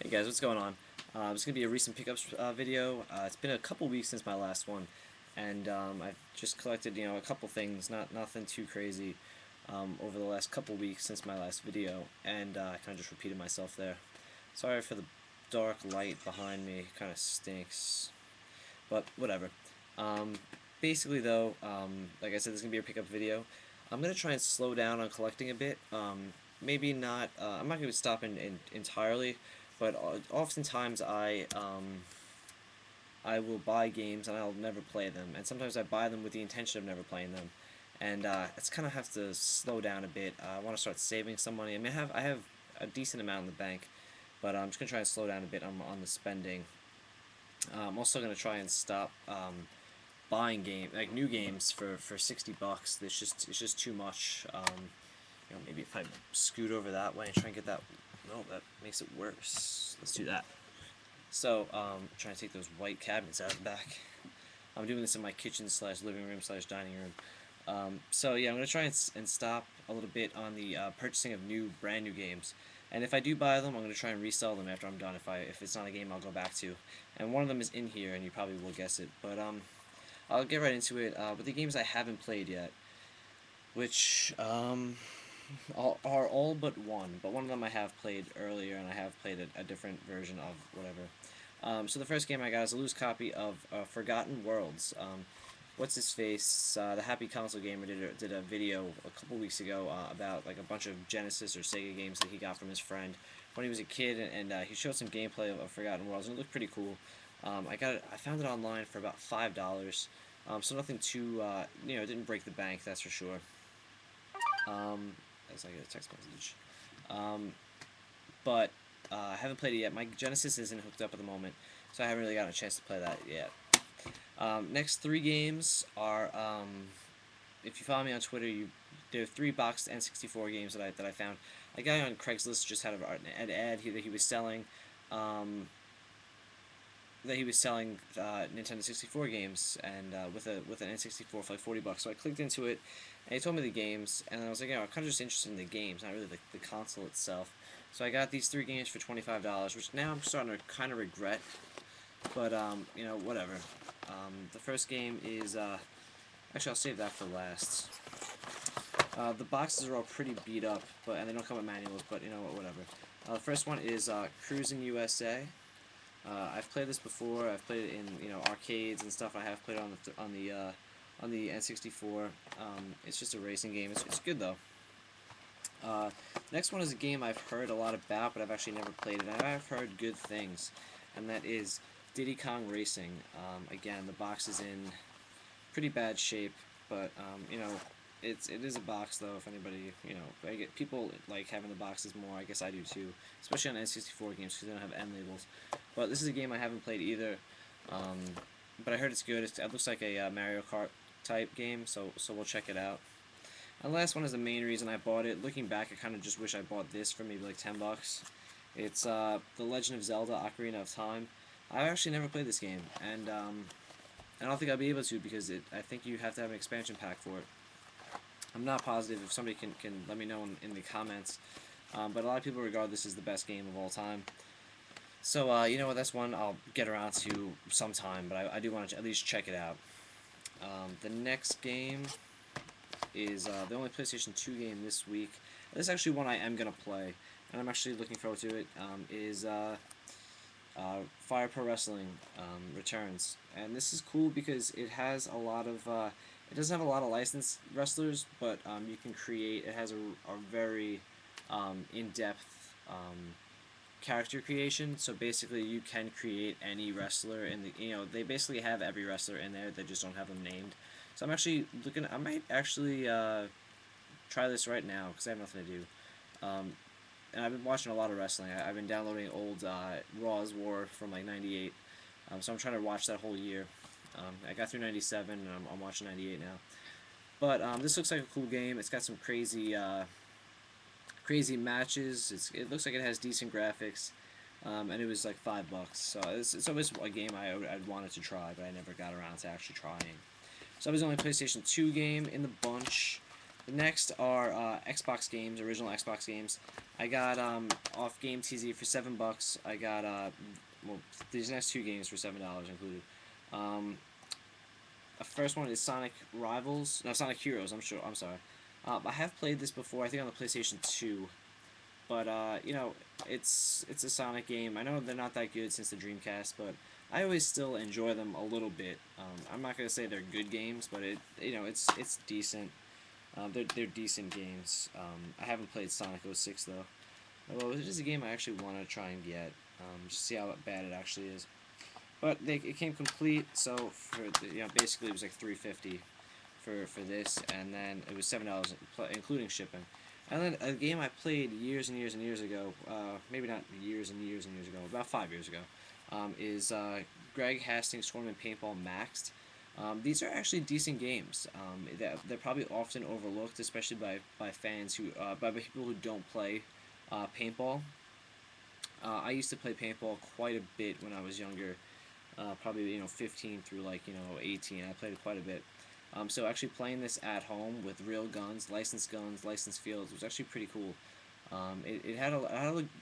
Hey guys, what's going on? It's going to be a recent pickups video. It's been a couple weeks since my last one, and I've just collected, a couple things, nothing too crazy, over the last couple weeks since my last video, and I kind of just repeated myself there. Sorry for the dark light behind me, kind of stinks, but whatever. Um, Basically though, like I said, this is going to be a pickup video. I'm going to try and slow down on collecting a bit. Maybe not, I'm not going to stop entirely, but oftentimes I will buy games and I'll never play them, and sometimes I buy them with the intention of never playing them, and it's kind of have to slow down a bit. I want to start saving some money. I mean, I have a decent amount in the bank, but I'm just gonna try and slow down a bit on the spending. I'm also gonna try and stop buying new games for 60 bucks. It's just too much. Maybe if I scoot over that way and try and get that. No, that makes it worse. Let's do that. So, trying to take those white cabinets out of the back. I'm doing this in my kitchen slash living room slash dining room. So yeah, I'm gonna try and stop a little bit on the purchasing of brand new games. And if I do buy them, I'm gonna try and resell them after I'm done. If it's not a game I'll go back to, and one of them is in here, and you probably will guess it. But I'll get right into it with the games I haven't played yet, which are all but one. But one of them I have played earlier, and I have played a different version of whatever. So the first game I got is a loose copy of Forgotten Worlds. What's his face? The Happy Console Gamer did a video a couple weeks ago about like a bunch of Genesis or Sega games that he got from his friend when he was a kid, and he showed some gameplay of Forgotten Worlds, and it looked pretty cool. I found it online for about $5. So nothing too, it didn't break the bank, that's for sure. As I get a text message. But I haven't played it yet. My Genesis isn't hooked up at the moment, so I haven't really gotten a chance to play that yet. Next three games are, if you follow me on Twitter, there are three boxed N64 games that I found. A guy on Craigslist just had an ad that he was selling, Nintendo 64 games, and with an N64 for like 40 bucks. So I clicked into it, and he told me the games, and I was like, I'm kind of just interested in the games, not really the console itself. So I got these three games for $25, which now I'm starting to kind of regret, but whatever. The first game is actually I'll save that for last. The boxes are all pretty beat up, and they don't come with manuals, but you know what, whatever. The first one is Cruis'n USA. I've played this before. I've played it in arcades and stuff. I have played it on the N64. It's just a racing game. It's good though. Next one is a game I've heard a lot about, but I've actually never played it. And I've heard good things, and that is Diddy Kong Racing. Again, the box is in pretty bad shape, but it is a box though. If anybody, I get people like having the boxes more. I guess I do too, especially on N64 games because they don't have end labels. But this is a game I haven't played either, but I heard it's good. It looks like a Mario Kart type game, so we'll check it out. And the last one is the main reason I bought it. Looking back, I kind of just wish I bought this for maybe like 10 bucks. It's The Legend of Zelda: Ocarina of Time. I've actually never played this game, and I don't think I'll be able to because I think you have to have an expansion pack for it. I'm not positive. If somebody can let me know in the comments, but a lot of people regard this as the best game of all time. So you know what, that's one I'll get around to sometime, but I do want to at least check it out. The next game is the only PlayStation 2 game this week. This is actually one I am going to play, and I'm actually looking forward to it, is Fire Pro Wrestling Returns. And this is cool because it has a lot of, it doesn't have a lot of licensed wrestlers, but you can create, it has a very in-depth character creation. So basically you can create any wrestler, and they basically have every wrestler in there, they just don't have them named. So I'm actually I might actually try this right now because I have nothing to do. And I've been watching a lot of wrestling. I've been downloading old Raw's War from like '98, so I'm trying to watch that whole year. I got through '97, and I'm watching '98 now. But this looks like a cool game. It's got some crazy matches. It looks like it has decent graphics, and it was like $5. So it's always a game I'd wanted to try, but I never got around to actually trying. So that was the only PlayStation 2 game in the bunch. The next are Xbox games, original Xbox games. I got off Game TZ for $7. I got well, these next two games for $7 included. Um, the first one is Sonic Rivals. No, Sonic Heroes. I'm sure. I'm sorry. I have played this before. I think on the PlayStation 2. But you know, it's a Sonic game. I know they're not that good since the Dreamcast, but I always still enjoy them a little bit. I'm not gonna say they're good games, but it's decent. They're decent games. I haven't played Sonic 06 though. Well, it is a game I actually want to try and get. Just see how bad it actually is. But it came complete, so for basically it was like 350 for this, and then it was $7 including shipping. And then a game I played years and years and years ago, maybe not years and years and years ago, about 5 years ago, is Greg Hastings Tournament Paintball Maxed. These are actually decent games. They're probably often overlooked, especially by fans by people who don't play paintball. I used to play paintball quite a bit when I was younger, probably 15 through 18. I played it quite a bit. So actually playing this at home with real guns, licensed fields was actually pretty cool. It had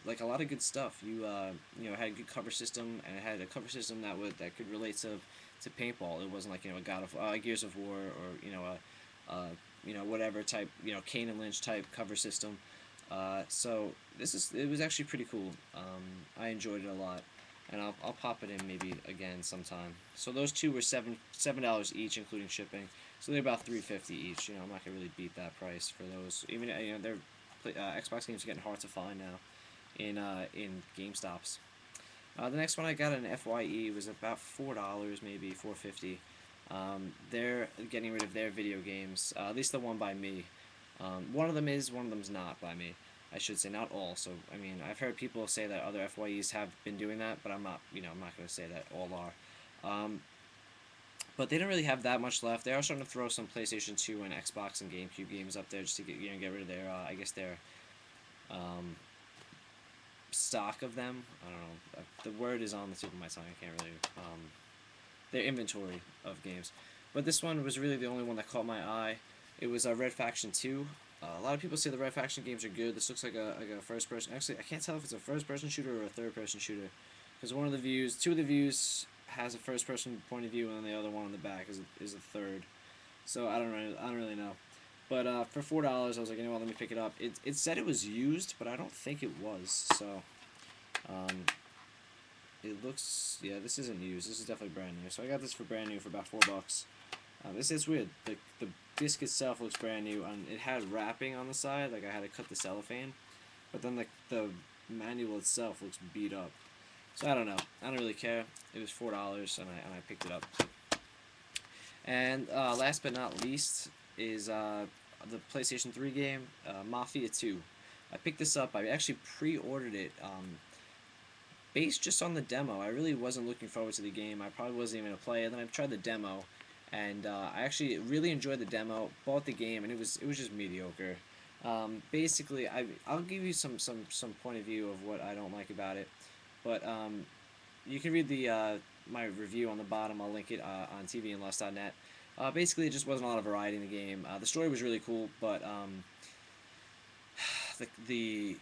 like a lot of good stuff. It had a good cover system, and it had a cover system that could relate to paintball. It wasn't like a Gears of War, or whatever type, Kane and Lynch type cover system. So it was actually pretty cool. I enjoyed it a lot, and I'll pop it in maybe again sometime. So those two were $7 each, including shipping. So they're about 350 each. I'm not gonna really beat that price for those. Even they're Xbox games are getting hard to find now in GameStops. The next one I got in FYE was about $4, maybe 450. They're getting rid of their video games. At least the one by me. One of them is, one of them's not by me. I should say not all. So I mean, I've heard people say that other FYEs have been doing that, but I'm not. I'm not going to say that all are. But they don't really have that much left. They are starting to throw some PlayStation 2 and Xbox and GameCube games up there just to get rid of their I guess their um, stock of them. I don't know. The word is on the tip of my tongue. I can't really their inventory of games. But this one was really the only one that caught my eye. It was Red Faction 2. A lot of people say the Red Faction games are good. This looks like a first person. Actually, I can't tell if it's a first person shooter or a third person shooter, because two of the views has a first person point of view, and then the other one on the back is a third. So I don't really know. But for $4, I was like, let me pick it up. It said it was used, but I don't think it was. So um, it looks, yeah, this isn't used. This is definitely brand new. So I got this for brand new for about $4. This is weird. The disc itself looks brand new, and it had wrapping on the side. Like I had to cut the cellophane, but then the manual itself looks beat up. So I don't know. I don't really care. It was $4, and I picked it up. And last but not least is the PlayStation 3 game Mafia 2. I picked this up. I actually pre-ordered it based just on the demo. I really wasn't looking forward to the game. I probably wasn't even going to play it. Then I tried the demo, and I actually really enjoyed the demo. Bought the game, and it was just mediocre. Basically, I'll give you some point of view of what I don't like about it, but you can read the my review on the bottom. I'll link it on tvandlust.net. Basically, it just wasn't a lot of variety in the game. The story was really cool, but the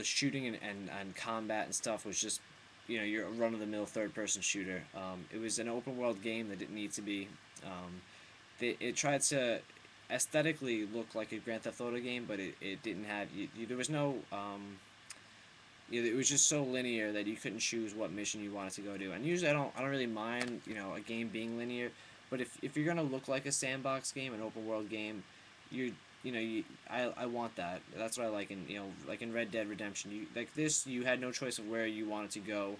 shooting and combat and stuff was just your run-of-the-mill third-person shooter. It was an open-world game that didn't need to be. It tried to aesthetically look like a Grand Theft Auto game, but it didn't have there was no it was just so linear that you couldn't choose what mission you wanted to go to. And usually I don't really mind a game being linear, but if you're gonna look like a sandbox game, an open world game, I want that. That's what I like in like in Red Dead Redemption. You had no choice of where you wanted to go.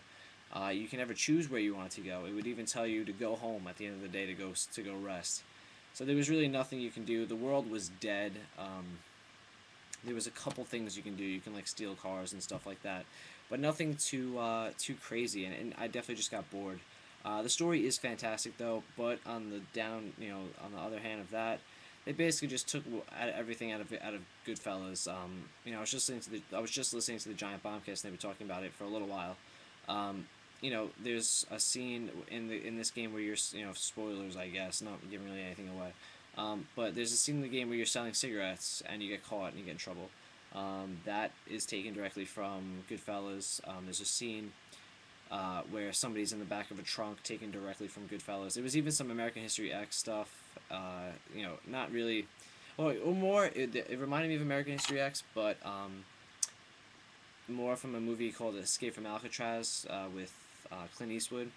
You can never choose where you wanted to go. It would even tell you to go home at the end of the day to go rest. So there was really nothing you can do. The world was dead. There was a couple things you can do. You can like steal cars and stuff like that, but nothing too crazy. And I definitely just got bored. The story is fantastic though, but on the other hand of that, they basically just took everything out of Goodfellas. I was just listening to the Giant Bombcast, and they were talking about it for a little while. There's a scene in this game where you're, spoilers, I guess, not giving really anything away. But there's a scene in the game where you're selling cigarettes and you get caught and you get in trouble. That is taken directly from Goodfellas. There's a scene where somebody's in the back of a trunk taken directly from Goodfellas. There was even some American History X stuff. Not really. Or more, it reminded me of American History X, but more from a movie called Escape from Alcatraz with Clint Eastwood.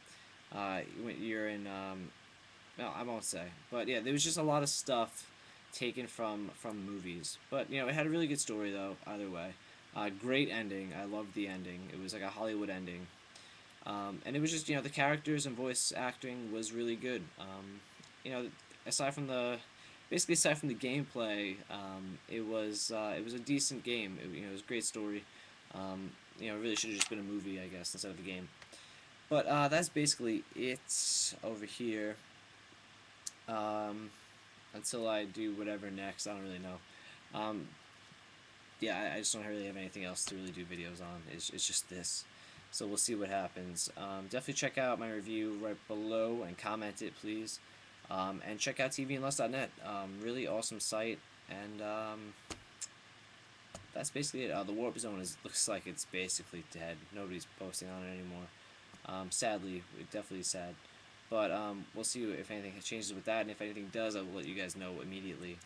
When you're in, no, I won't say, but yeah, there was just a lot of stuff taken from movies. But it had a really good story though. Either way, great ending. I loved the ending. It was like a Hollywood ending. And it was just the characters and voice acting was really good. You know, aside from the basically aside from the gameplay, it was a decent game. It was a great story. It really should have just been a movie, I guess, instead of a game. But that's basically it over here. Um, until I do whatever next, I don't really know. Yeah, I just don't really have anything else to really do videos on. It's just this. So we'll see what happens. Definitely check out my review right below and comment it, please. And check out tvandlust.net. Really awesome site. And that's basically it. The Warp Zone looks like it's basically dead. Nobody's posting on it anymore. Sadly, definitely sad. But we'll see if anything changes with that. And if anything does, I will let you guys know immediately.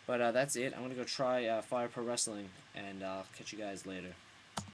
But that's it. I'm going to go try Fire Pro Wrestling. And I'll catch you guys later.